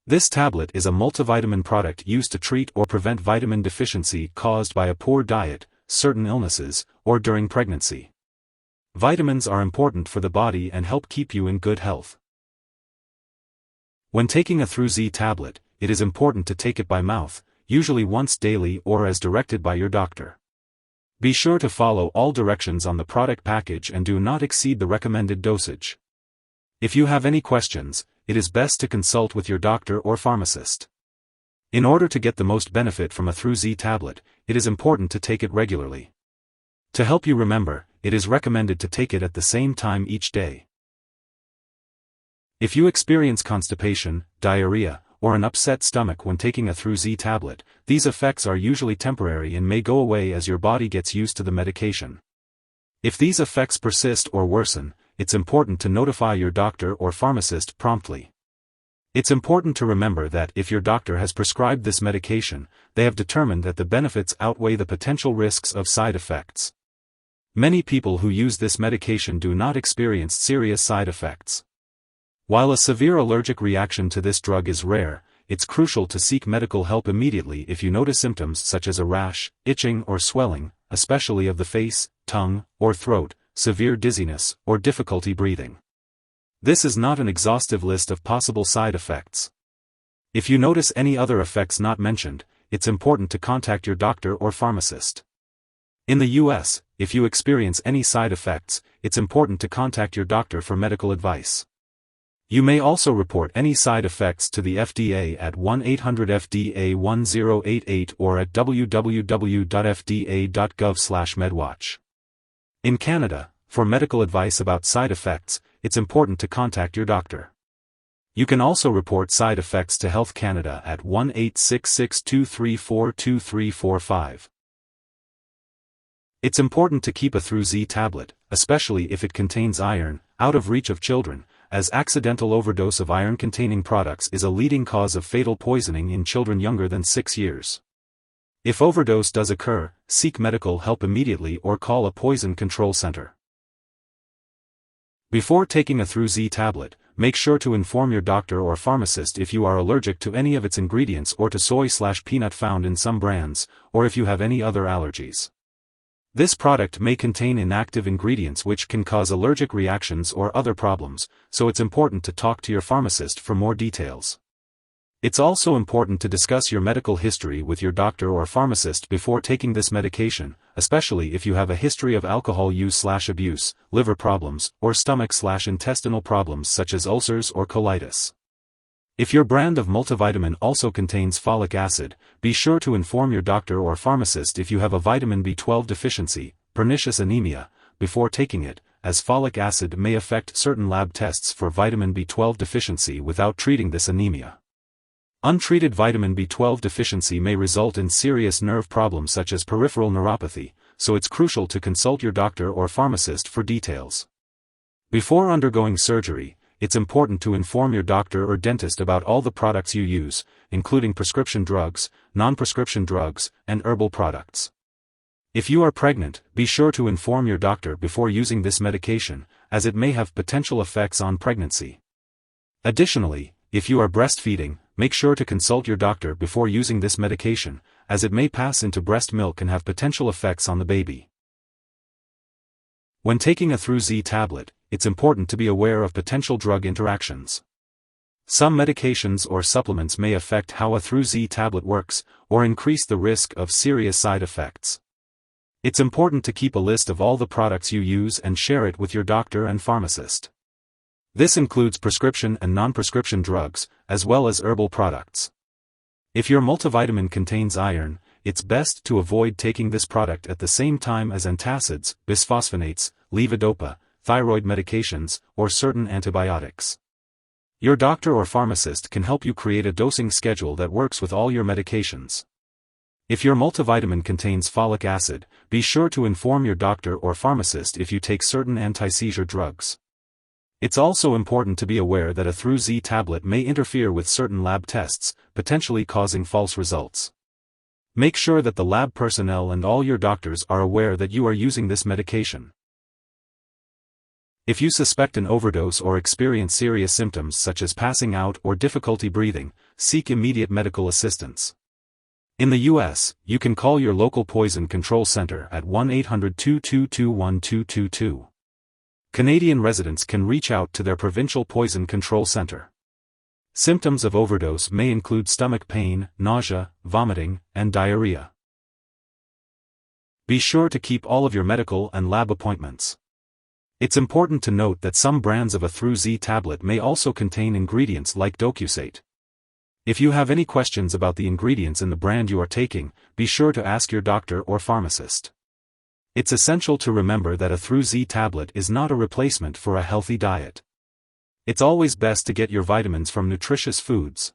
This tablet is a multivitamin product used to treat or prevent vitamin deficiency caused by a poor diet, certain illnesses, or during pregnancy. Vitamins are important for the body and help keep you in good health. When taking a Thru tablet, it is important to take it by mouth, usually once daily or as directed by your doctor. Be sure to follow all directions on the product package and do not exceed the recommended dosage. If you have any questions, it is best to consult with your doctor or pharmacist. In order to get the most benefit from a Thru tablet, it is important to take it regularly. To help you remember, it is recommended to take it at the same time each day. If you experience constipation, diarrhea, or an upset stomach when taking a Thru tablet, these effects are usually temporary and may go away as your body gets used to the medication. If these effects persist or worsen, it's important to notify your doctor or pharmacist promptly. It's important to remember that if your doctor has prescribed this medication, they have determined that the benefits outweigh the potential risks of side effects. Many people who use this medication do not experience serious side effects. While a severe allergic reaction to this drug is rare, it's crucial to seek medical help immediately if you notice symptoms such as a rash, itching or swelling, especially of the face, tongue, or throat, severe dizziness, or difficulty breathing. This is not an exhaustive list of possible side effects. If you notice any other effects not mentioned, it's important to contact your doctor or pharmacist. In the US, if you experience any side effects, it's important to contact your doctor for medical advice. You may also report any side effects to the FDA at 1-800-FDA-1088 or at www.fda.gov/medwatch. In Canada, for medical advice about side effects, it's important to contact your doctor. You can also report side effects to Health Canada at 1-866-234-2345. It's important to keep a Thru tablet, especially if it contains iron, out of reach of children, as accidental overdose of iron-containing products is a leading cause of fatal poisoning in children younger than 6 years. If overdose does occur, seek medical help immediately or call a poison control center. Before taking a Thru tablet, make sure to inform your doctor or pharmacist if you are allergic to any of its ingredients or to soy/peanut found in some brands, or if you have any other allergies. This product may contain inactive ingredients which can cause allergic reactions or other problems, so it's important to talk to your pharmacist for more details. It's also important to discuss your medical history with your doctor or pharmacist before taking this medication, especially if you have a history of alcohol use/abuse, liver problems, or stomach/intestinal problems such as ulcers or colitis. If your brand of multivitamin also contains folic acid, be sure to inform your doctor or pharmacist if you have a vitamin B12 deficiency, pernicious anemia, before taking it, as folic acid may affect certain lab tests for vitamin B12 deficiency without treating this anemia. Untreated vitamin B12 deficiency may result in serious nerve problems such as peripheral neuropathy, so it's crucial to consult your doctor or pharmacist for details. Before undergoing surgery, it's important to inform your doctor or dentist about all the products you use, including prescription drugs, non-prescription drugs, and herbal products. If you are pregnant, be sure to inform your doctor before using this medication, as it may have potential effects on pregnancy. Additionally, if you are breastfeeding, make sure to consult your doctor before using this medication, as it may pass into breast milk and have potential effects on the baby. When taking a Thru tablet, it's important to be aware of potential drug interactions. Some medications or supplements may affect how a Thru tablet works, or increase the risk of serious side effects. It's important to keep a list of all the products you use and share it with your doctor and pharmacist. This includes prescription and non-prescription drugs, as well as herbal products. If your multivitamin contains iron, it's best to avoid taking this product at the same time as antacids, bisphosphonates, levodopa, thyroid medications, or certain antibiotics. Your doctor or pharmacist can help you create a dosing schedule that works with all your medications. If your multivitamin contains folic acid, be sure to inform your doctor or pharmacist if you take certain anti-seizure drugs. It's also important to be aware that a Thru tablet may interfere with certain lab tests, potentially causing false results. Make sure that the lab personnel and all your doctors are aware that you are using this medication. If you suspect an overdose or experience serious symptoms such as passing out or difficulty breathing, seek immediate medical assistance. In the U.S., you can call your local poison control center at 1-800-222-1222. Canadian residents can reach out to their provincial poison control center. Symptoms of overdose may include stomach pain, nausea, vomiting, and diarrhea. Be sure to keep all of your medical and lab appointments. It's important to note that some brands of a Thru tablet may also contain ingredients like docusate. If you have any questions about the ingredients in the brand you are taking, be sure to ask your doctor or pharmacist. It's essential to remember that a Thru tablet is not a replacement for a healthy diet. It's always best to get your vitamins from nutritious foods.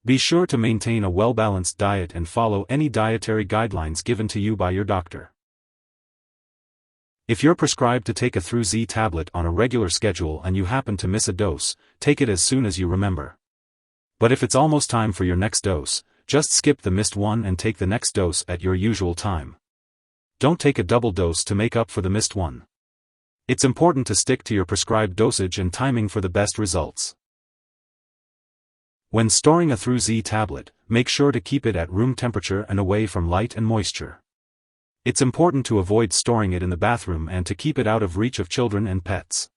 Be sure to maintain a well-balanced diet and follow any dietary guidelines given to you by your doctor. If you're prescribed to take a Thru tablet on a regular schedule and you happen to miss a dose, take it as soon as you remember. But if it's almost time for your next dose, just skip the missed one and take the next dose at your usual time. Don't take a double dose to make up for the missed one. It's important to stick to your prescribed dosage and timing for the best results. When storing a Thru tablet, make sure to keep it at room temperature and away from light and moisture. It's important to avoid storing it in the bathroom and to keep it out of reach of children and pets.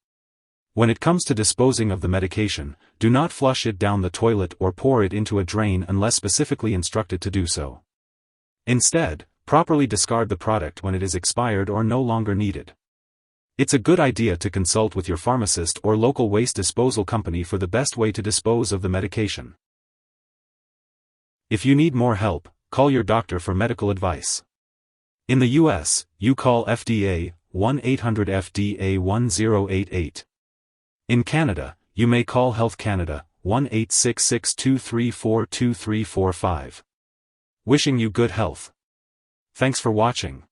When it comes to disposing of the medication, do not flush it down the toilet or pour it into a drain unless specifically instructed to do so. Instead, properly discard the product when it is expired or no longer needed. It's a good idea to consult with your pharmacist or local waste disposal company for the best way to dispose of the medication. If you need more help, call your doctor for medical advice. In the U.S., you call FDA, 1-800-FDA-1088. In Canada, you may call Health Canada, 1-866-234-2345. Wishing you good health. Thanks for watching.